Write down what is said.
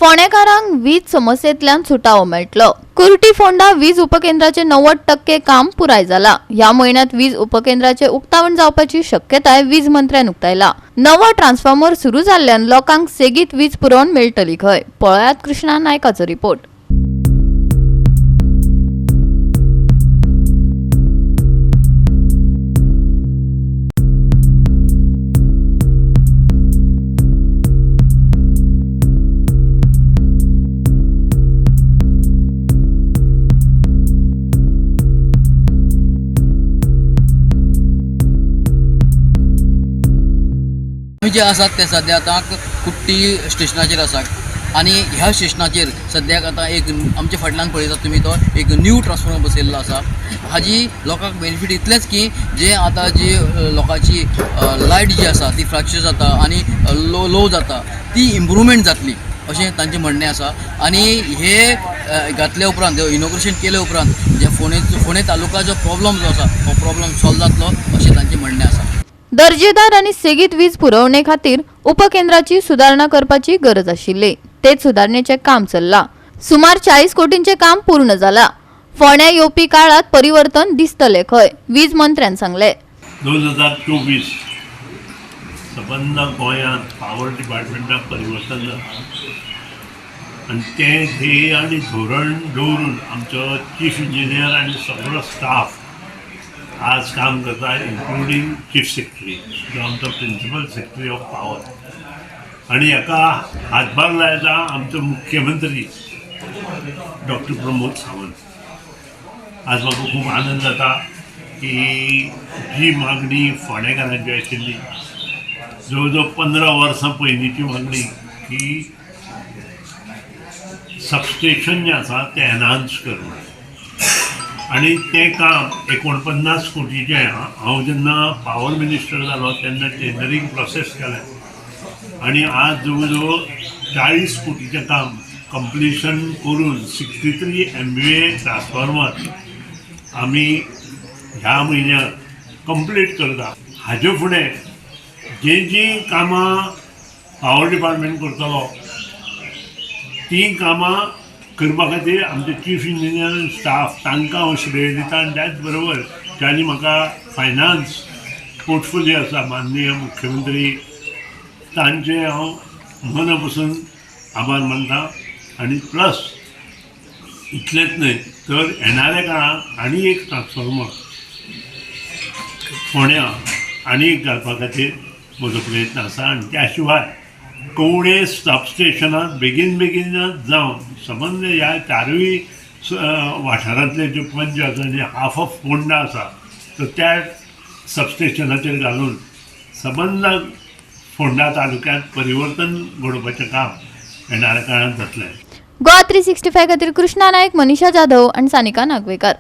फोंडेकारांक वीज समस्येंतल्यान सुटावो मेळटलो। कुर्टी फोंडा वीज उपकेंद्राचे 90% काम पुराय जाला। ह्या म्हयन्यात वीज उपकेंद्राचे उक्तावण जावपाची शक्यताय वीज मंत्र्यान उक्तायला। नवो ट्रान्सफॉर्मर सुरू जाल्ल्यान लोकांक सेगीत वीज पुरवण मेळटली खंय। पळयात कृष्णा नायकाचो रिपोर्ट। जे आसात ते सध्या आता कुट्टी स्टेशनाचेर आसात आणि ह्या स्टेशनाचेर सद्याक आता एक आमच्या फाटल्यान पळयतात तुमी तो एक न्यू ट्रान्सफॉर्मर बसयल्लो आसा। हाजी लोकांक बेनिफीट इतलेंच की जे आता जी लोकांची लायट जी आसा ती फ्रॅक्चर जाता आणि लो जाता ती इम्प्रूवमेंट जातली अशें तांचें म्हणणें आसा। आणि हे घातले उपरांत इनॉग्रेशन केले उपरांत जे फोंडे तालुका जो प्रॉब्लम जो आसा तो प्रॉब्लम सॉल्व जातलो अशें तांचें म्हणणें आसा। दर्जेदार आणि सेगीत वीज पुरवणे खातीर उपकेंद्राची सुधारणा करपाची गरज आशिल्ली। तेच सुधारणेचे काम चल्ला। सुमार 40 कोटींचे काम पूर्ण जाला। फोंड्या येवपी काळात परिवर्तन दिसतले खंय, वीज मंत्र्यान सांगले। 2024 संबंध गोंयांत पावर डिपार्टमेंटाक परिवर्तन जाता आनी तें ध्येय आनी धोरण दवरून आमचो चीफ इंजिनियर आनी सगळो स्टाफ आज काम करता, इन्क्लुडींग चीफ सेक्रेटरी जो आमचो प्रिंसिपल सेक्रेटरी ऑफ पावर। आणि हाका हातभार लायता आमचो मुख्यमंत्री डॉक्टर प्रमोद सावंत। आज म्हाका खूब आनंद जाता की जी मागणी फोंडेकारांची आशिल्ली जवळ जवळ 15 वर्सां पयलींची मागणी की सबस्टेशन जें आसा तें एनहान्स करना आणि ते काम 49 कोटीचें हांव जेन्ना पावर मिनिस्टर जालो तेन्ना टेंडरींग प्रोसेस केलें आणि आज जवळ जवळ 40 कोटीचें काम कंप्लिशन करून 63 MVA ट्रान्सफॉर्मर आमी ह्या म्हयन्यात कंप्लीट करता। हाजे फुडें जी कामां पावर डिपार्टमेंट करतलो ती कामां करपा खातीर आमचे चीफ इंजिनियर आनी स्टाफ तांकां हांव श्रेय दिता। आनी त्याच बरोबर ज्यांनी म्हाका फायनान्स पोर्टफोलियो आसा माननीय मुख्यमंत्री तांचे हांव मना पासून आभार मानता। आणि प्लस इतलेंच न्हय तर येणाऱ्या काळात आनी एक ट्रान्सफॉर्मर फोंड्या आनी एक घालपा खातीर म्हजो प्रयत्न आसा। आनी त्या शिवाय कवडे सबस्टेशनात बेगीनच जावन संबंद ह्या चारूय वाठारांतले जे पंच आसा जे हाफ ऑफ फोंडा आसा तर त्या सबस्टेशनाचेर घालून संबंद फोंडा तालुक्यांत परिवर्तन घडोवपाचें काम येणाऱ्या काळात जातलें। गोवा 365 खातीर कृष्णा नायक, मनीषा जाधव आणि सानिका नागवेकर।